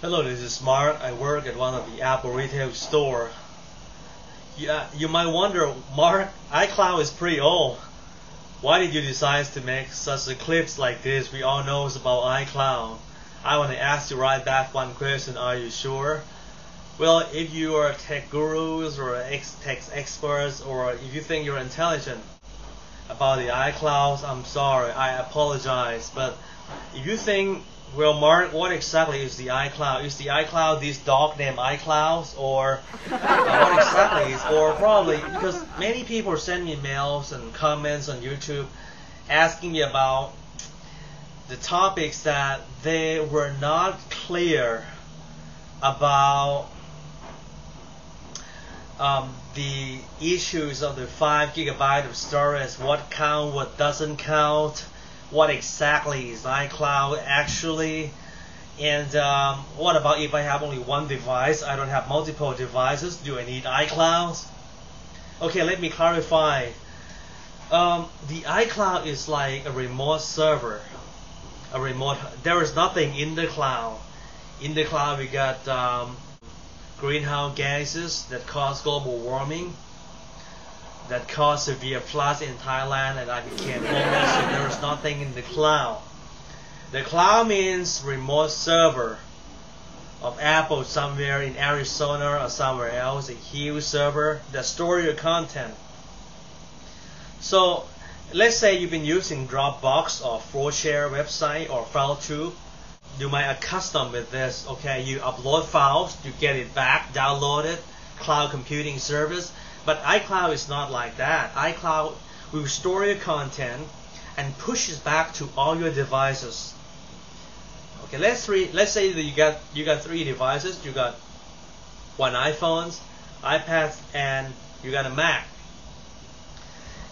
Hello, this is Mark. I work at one of the Apple retail store. Yeah, you might wonder, Mark, iCloud is pretty old. Why did you decide to make such a clips like this? We all know about iCloud. I want to ask you right back one question. Are you sure? Well, if you are tech gurus or tech experts, or if you think you're intelligent about the iClouds, I'm sorry. I apologize. But if you think, well, Mark, what exactly is the iCloud? Is the iCloud this dog named iClouds, or what exactly is? Or probably because many people send me mails and comments on YouTube asking me about the topics that they were not clear about the issues of the 5 GB of storage, what count, what doesn't count, what exactly is iCloud actually, and what about if I have only one device, I don't have multiple devices, do I need iClouds? Okay, let me clarify. The iCloud is like a remote server, there is nothing in the cloud. In the cloud we got greenhouse gases that cause global warming, that caused severe floods in Thailand, and I became homeless. So there is nothing in the cloud. The cloud means remote server of Apple somewhere in Arizona or somewhere else, a huge server that stores your content. So let's say you've been using Dropbox or FloShare website or FileTube. You might accustomed with this. Okay, you upload files, you get it back, download it, cloud computing service. But iCloud is not like that. iCloud will store your content and push it back to all your devices. Okay, let's say that you got 3 devices. You got one iPhone, iPad, and you got a Mac.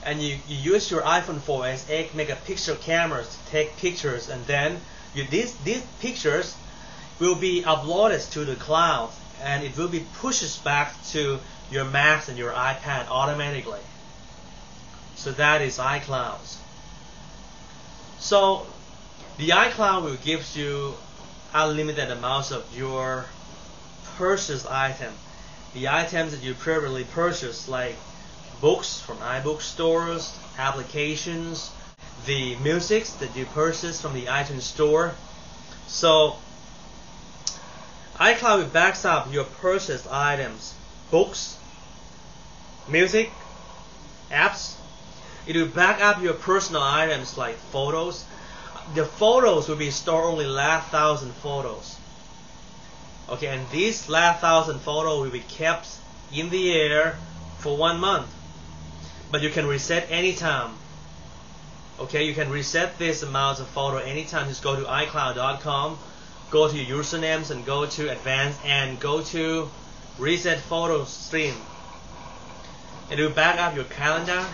And you use your iPhone 4S 8 megapixel cameras to take pictures, and then these pictures will be uploaded to the cloud, and it will be pushed back to your Mac and your iPad automatically. So that is iCloud. So the iCloud will give you unlimited amounts of your purchased item. The items that you previously purchased, like books from iBook stores, applications, the music that you purchased from the iTunes store. So iCloud backs up your purchased items, books, music, apps. It will back up your personal items like photos. The photos will be stored only last 1,000 photos. Okay, and these last 1,000 photos will be kept in the air for 1 month. But you can reset anytime. Okay, you can reset this amount of photo anytime. Just go to iCloud.com, go to your usernames and go to advanced and go to reset photo stream. It will back up your calendar,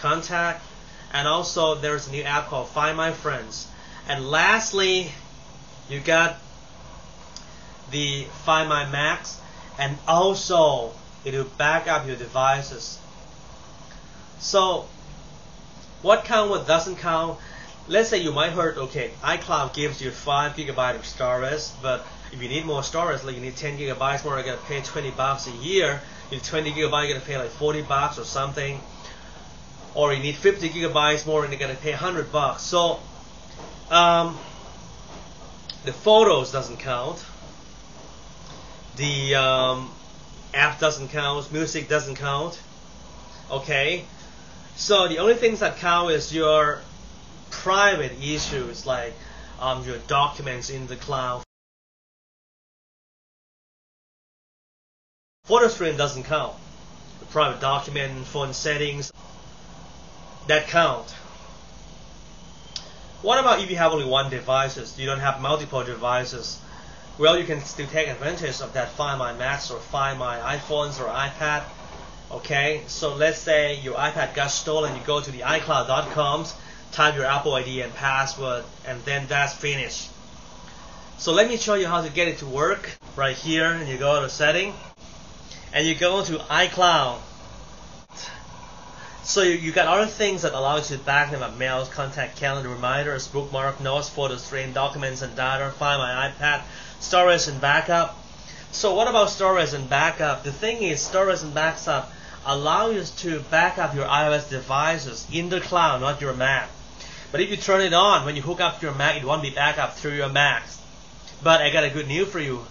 contact, and also there's a new app called Find My Friends. And lastly, you got the Find My Macs, and also it will back up your devices. So what count, what doesn't count? Let's say you might heard, okay, iCloud gives you 5 GB of storage, but if you need more storage, like you need 10 GB more, you gotta pay $20 a year. You need 20 GB, you gotta pay like $40 or something. Or you need 50 GB more, and you gotta pay $100. So the photos doesn't count. The app doesn't count. Music doesn't count. Okay. So the only things that count is your private issues, like your documents in the cloud. Photo stream doesn't count. The private document, phone settings, that count. What about if you have only one device? You don't have multiple devices. Well, you can still take advantage of that Find My Macs or Find My iPhones or iPad. Okay, so let's say your iPad got stolen, you go to the iCloud.com, type your Apple ID and password, and then that's finished. So let me show you how to get it to work. Right here, and you go to setting, and you go to iCloud. So you got other things that allow you to back them up: mails, contact, calendar, reminders, bookmark, notes, photo stream, documents and data, Find My iPad, storage and backup. So what about storage and backup? The thing is, storage and backup allow you to back up your iOS devices in the cloud, not your Mac. But if you turn it on, when you hook up to your Mac, it won't be backed up through your Mac. But I got a good news for you.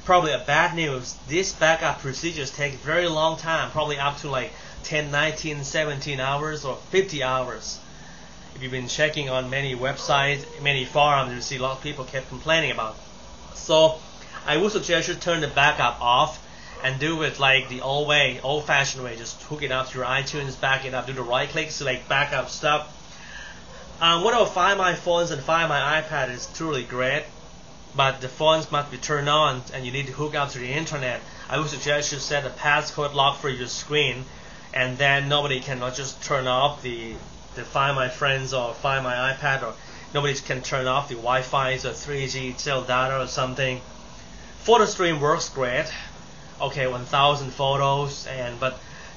Probably a bad news. These backup procedures take very long time, probably up to like 10, 19, 17 hours or 50 hours. If you've been checking on many websites, many forums, you see a lot of people kept complaining about it. So I would suggest you turn the backup off and do it like the old way, old-fashioned way. Just hook it up to your iTunes, back it up, do the right click, select backup stuff. One of Find My phones and Find My iPad is truly great, but the phones must be turned on and you need to hook up to the internet. I would suggest you set a passcode lock for your screen, and then nobody can not just turn off the Find My Friends or Find My iPad, or nobody can turn off the Wi-Fi or 3G cell data or something. Photo stream works great. Okay, 1,000 photos,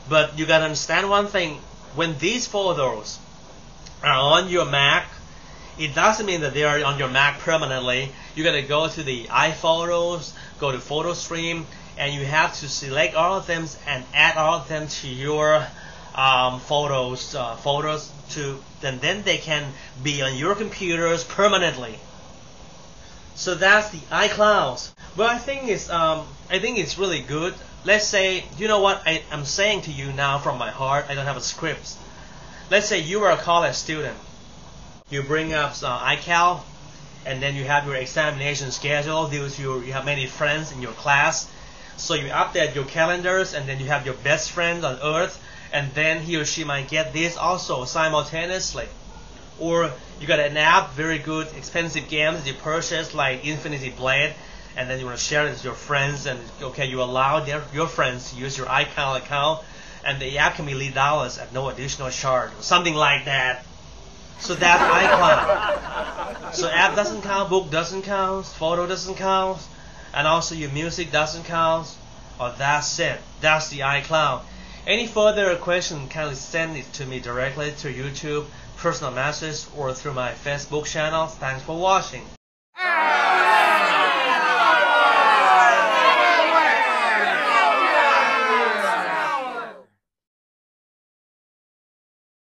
but you gotta understand one thing: when these photos are on your Mac, it doesn't mean that they are on your Mac permanently. You gotta go to the iPhotos, go to Photo Stream, and you have to select all of them and add all of them to your photos to, and then they can be on your computers permanently. So that's the iCloud's. Well, I think it's really good. Let's say, you know what, I'm saying to you now from my heart. I don't have a script. Let's say you are a college student. You bring up iCloud, and then you have your examination schedule due to you have many friends in your class. So you update your calendars, and then you have your best friend on earth, and then he or she might get this also simultaneously. Or you got an app, very good, expensive games that you purchase like Infinity Blade, and then you want to share it with your friends, and okay, you allow your friends to use your iCloud account, and the app can be $8 at no additional charge, or something like that. So that's iCloud. So app doesn't count, book doesn't count, photo doesn't count, and also your music doesn't count. Or that's it. That's the iCloud. Any further question, kindly send it to me directly through YouTube, personal message, or through my Facebook channel. Thanks for watching.